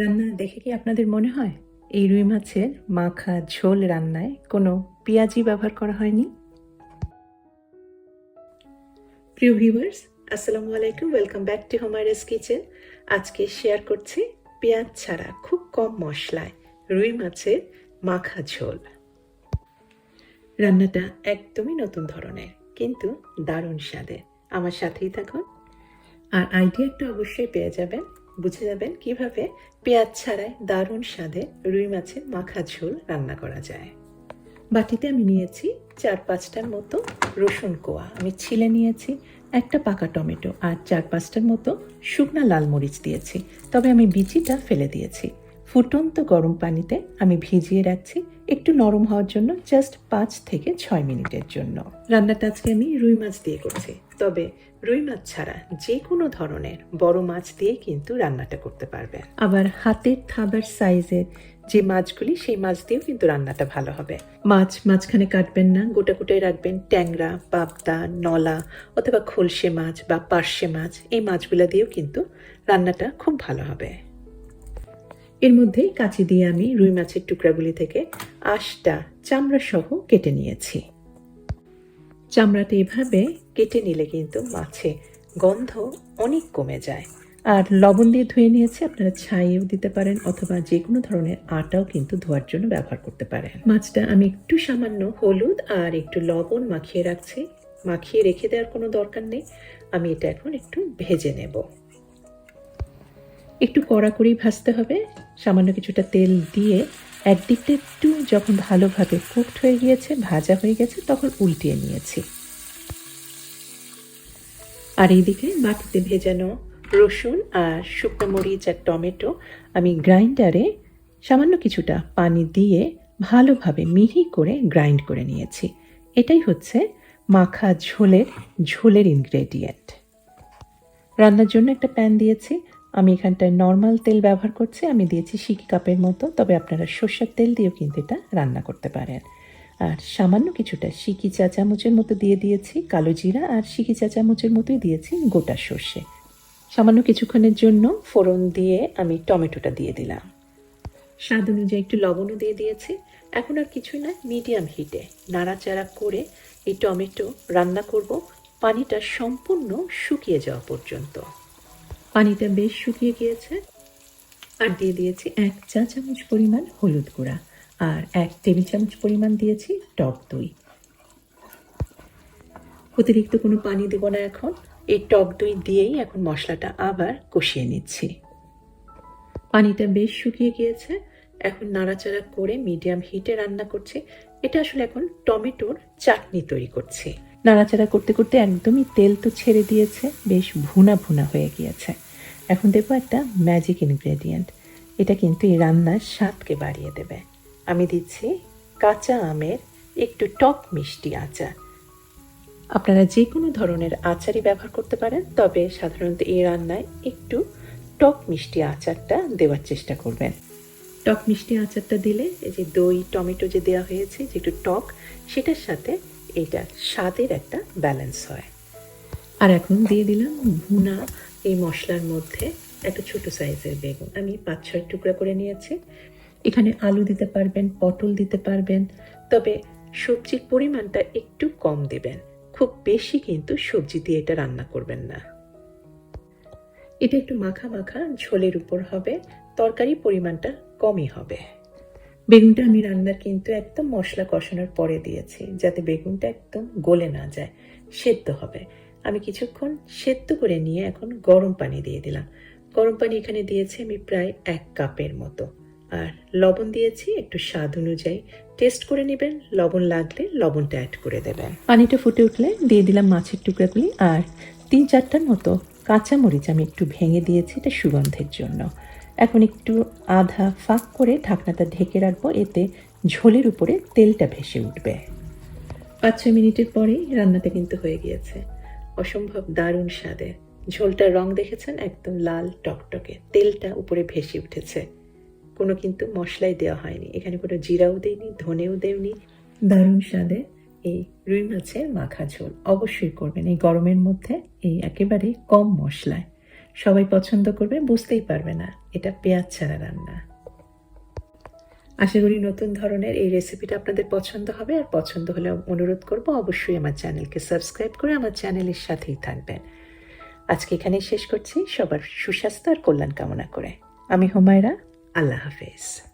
রান্না দেখে কি আপনাদের মনে হয় এই রুই মাছের মাখা ঝোল রান্নায় কোনো পেঁয়াজি ব্যবহার করা হয়নি? প্রিয় ভিউয়ার্স, আসসালামু আলাইকুম। Welcome back to Humaira's kitchen. আজকে শেয়ার করছি পেঁয়াজ ছাড়া খুব কম মশলায় রুই মাছের মাখা ঝোল। রান্নাটা একদমই নতুন ধরনের, কিন্তু দারুণ স্বাদের। আমার সাথেই থাকুন, আর আইডিয়াটা অবশ্যই পেয়ে যাবেন, বুঝে যাবেন কিভাবে পেঁয়াজ ছাড়াই দারুণ স্বাদে রুই মাছের মাখা ঝোল রান্না করা যায়। বাটিতে আমি নিয়েছি 4-5টার মতো রসুন কোয়া, আমি ছিলে নিয়েছি, একটা পাকা টমেটো আর 4-5টার মতো শুকনা লাল মরিচ দিয়েছি, তবে আমি বিচিটা ফেলে দিয়েছি। ফুটন্ত গরম পানিতে আমি ভিজিয়ে রাখছি একটু নরম হওয়ার জন্য, জাস্ট 5 থেকে 6 মিনিটের জন্য। রান্নাটা আজকে আমি রুই মাছ দিয়ে করছি, তবে রুই মাছ ছাড়া যে কোনো ধরনের বড় মাছ দিয়ে কিন্তু রান্নাটা করতে পারবে। আবার হাতের থাবার সাইজের যে মাছগুলি, সেই মাছ দিয়েও কিন্তু রান্নাটা ভালো হবে। মাছ মাঝখানে কাটবেন না, গোটা গোটাই রাখবেন। ট্যাংরা, পাবদা, নলা অথবা খলসে মাছ বা পার্শে মাছ, এই মাছগুলো দিয়েও কিন্তু রান্নাটা খুব ভালো হবে। এর মধ্যে কাঁচি দিয়ে আমি রুই মাছের টুকরাগুলি থেকে আঁশটা চামড়া সহ কেটে নিয়েছি। চামড়াটা এভাবে কেটে নিলে কিন্তু মাছে গন্ধ অনেক কমে যায়। আর লবণ দিয়ে ধুয়ে নিয়েছি, আপনারা ছাইয়েও দিতে পারেন অথবা যে কোনো ধরনের আটাও কিন্তু ধোয়ার জন্য ব্যবহার করতে পারেন। মাছটা আমি একটু সামান্য হলুদ আর একটু লবণ মাখিয়ে রাখছি। মাখিয়ে রেখে দেওয়ার কোনো দরকার নেই, আমি এটা এখন একটু ভেজে নেব। একটু কড়া করেই ভাজতে হবে। সামান্য কিছুটা তেল দিয়ে একদিকটা একটু যখন ভালোভাবে কুকড হয়ে গিয়েছে, ভাজা হয়ে গেছে, তখন উল্টিয়ে নিয়েছি। আর এইদিকে বাটিতে ভেজানো রসুন আর শুকনো মরিচ আর টমেটো আমি গ্রাইন্ডারে সামান্য কিছুটা পানি দিয়ে ভালোভাবে মিহি করে গ্রাইন্ড করে নিয়েছি। এটাই হচ্ছে মাখা ঝোলের ইনগ্রেডিয়েন্ট। রান্নার জন্য একটা প্যান দিয়েছি, আমি এখানটায় নর্মাল তেল ব্যবহার করছি। আমি দিয়েছি সিকি কাপের মতো, তবে আপনারা সর্ষের তেল দিয়েও কিন্তু এটা রান্না করতে পারেন। আর সামান্য কিছুটা সিকি চা চামচের মতো দিয়ে দিয়েছি কালো জিরা, আর সিকি চা চামচের মতোই দিয়েছি গোটা সর্ষে। সামান্য কিছুক্ষণের জন্য ফোড়ন দিয়ে আমি টমেটোটা দিয়ে দিলাম। স্বাদ অনুযায়ী একটু লবণও দিয়ে দিয়েছি। এখন আর কিছুই না, মিডিয়াম হিটে নাড়াচাড়া করে এই টমেটো রান্না করব পানিটা সম্পূর্ণ শুকিয়ে যাওয়া পর্যন্ত। পানিটা বেশ শুকিয়ে গিয়েছে, আর দিয়ে দিয়েছি 1 চা চামচ পরিমাণ হলুদ গুঁড়া আর 1 টেবিল চামচ পরিমাণ দিয়েছি টক দই। অতিরিক্ত কোনো পানি দেব না এখন। এই টক দই দিয়েই এখন মশলাটা আবার কষিয়ে নিচ্ছি। পানিটা বেশ শুকিয়ে গিয়েছে, এখন নাড়াচাড়া করে মিডিয়াম হিটে রান্না করছি। এটা আসলে এখন টমেটোর চাটনি তৈরি করছি। নাড়াচাড়া করতে করতে একদমই তেল তো ছেড়ে দিয়েছে, বেশ ভুনা ভুনা হয়ে গিয়েছে। এখন দেবো একটা ম্যাজিক ইনগ্রেডিয়েন্ট, এটা কিন্তু এই রান্নার স্বাদকে বাড়িয়ে দেবে। আমি দিচ্ছি কাঁচা আমের একটু টক মিষ্টি আচার। আপনারা যে কোনো ধরনের আচারই ব্যবহার করতে পারেন, তবে সাধারণত এই রান্নায় একটু টক মিষ্টি আচারটা দেওয়ার চেষ্টা করবেন। টক মিষ্টি আচারটা দিলে এই যে দই টমেটো যে দেওয়া হয়েছে, যে একটু টক, সেটার সাথে এটা স্বাদের একটা ব্যালেন্স হয়। আর এখন দিয়ে দিলাম ভুনা এই মশলার মধ্যে একটা ছোট সাইজের বেগুন, আমি 5-6 টুকরা করে নিয়েছি। এখানে আলু দিতে পারবেন, পটল দিতে পারবেন, তবে সবজির পরিমাণটা একটু কম দেবেন। খুব বেশি কিন্তু সবজি দিয়ে এটা রান্না করবেন না। এটা একটু মাখা মাখা ঝোলের উপর হবে, তরকারি পরিমাণটা কমই হবে। বেগুনটা আমি রান্নার কিন্তু একদম মশলা কষানোর পরে দিয়েছি, যাতে বেগুনটা একদম গলে না যায়, সেদ্ধ হবে। আমি কিছুক্ষণ সেদ্ধ করে নিয়ে এখন গরম পানি দিয়ে দিলাম। গরম পানি এখানে দিয়েছি আমি প্রায় 1 কাপের মতো, আর লবণ দিয়েছি একটু স্বাদ অনুযায়ী। টেস্ট করে নেবেন, লবণ লাগলে লবণটা অ্যাড করে দেবেন। পানিটা ফুটে উঠলে দিয়ে দিলাম মাছের টুকরাগুলি, আর 3-4টার মতো কাঁচামরিচ আমি একটু ভেঙে দিয়েছি, এটা সুগন্ধের জন্য। এখন একটু আধা ফাঁক করে ঢাকনাটা ঢেকে রাখবো, এতে ঝোলের উপরে তেলটা ভেসে উঠবে। 5-6 মিনিটের পরেই রান্নাটা কিন্তু হয়ে গিয়েছে। অসম্ভব দারুণ স্বাদের। ঝোলটার রং দেখেছেন, একদম লাল টকটকে, তেলটা উপরে ভেসে উঠেছে। কোনো কিন্তু মশলাই দেওয়া হয়নি, এখানে কোনো জিরাও দেয়নি, ধনেও দেয়নি। দারুণ স্বাদে এই রুই মাছের মাখা ঝোল অবশ্যই করবেন এই গরমের মধ্যে, এই একেবারে কম মশলায়। সবাই পছন্দ করবে, বুঝতেই পারবে না এটা পেঁয়াজ ছাড়া রান্না। আশা করি নতুন ধরনের এই রেসিপিটা আপনাদের পছন্দ হবে, আর পছন্দ হলে অনুরোধ করব অবশ্যই আমার চ্যানেলকে সাবস্ক্রাইব করে আমার চ্যানেলের সাথেই থাকবেন। আজকে এখানেই শেষ করছি, সবার সুস্বাস্থ্য আর কল্যাণ কামনা করে। আমি হুমায়রা, আল্লাহ হাফেজ।